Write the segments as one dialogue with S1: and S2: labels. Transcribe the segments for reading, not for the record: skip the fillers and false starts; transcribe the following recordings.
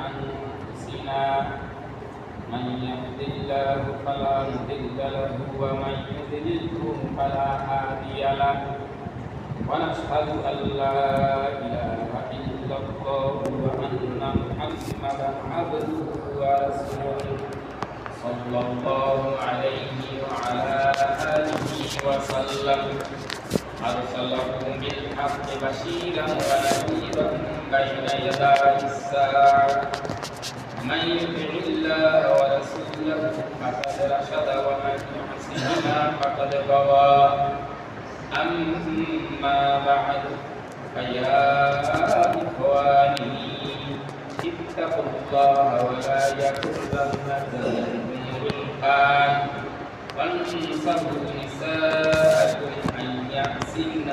S1: أنفسنا من يهد الله فلا مضل له ومن يضلله فلا هادي له ونشهد أن لا إله إلا الله وأن محمدا عبده ورسوله صلى الله عليه وعلى آله وسلم أرسله بالحق بشيرا ونذيرا بين يدي الساعة من يطع الله ورسوله فقد رشد ومن يعصهما فقد غوى أما بعد فيا إخواني اتقوا الله ولا يغرنكم بالحال وانصحوا نساءكم أن يحسن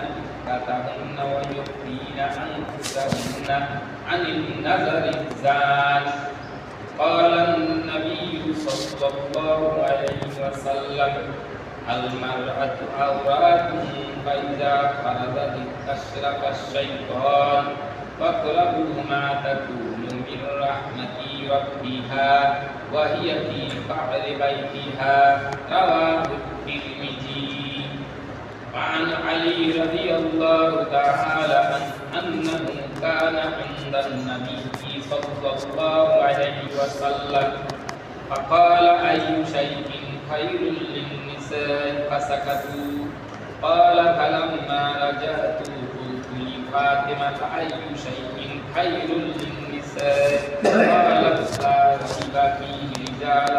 S1: عفتهن ويخفين أنفسهن عن النظر الزان. قال النبي صلى الله عليه وسلم المرأة عورات فإذا خرجت استشرق الشيطان فاقربوا ما تكون من رحمة ربها وهي في قعر بيتها. رواه الترمذي. وعن علي رضي الله تعالى عنه أنه كان عند النبي صلى الله عليه وسلم فقال أي شيء خير للنساء فسكتوا. قال فلما رجعت قلت لفاطمة أي شيء خير للنساء قالت لا ريب فيه رجال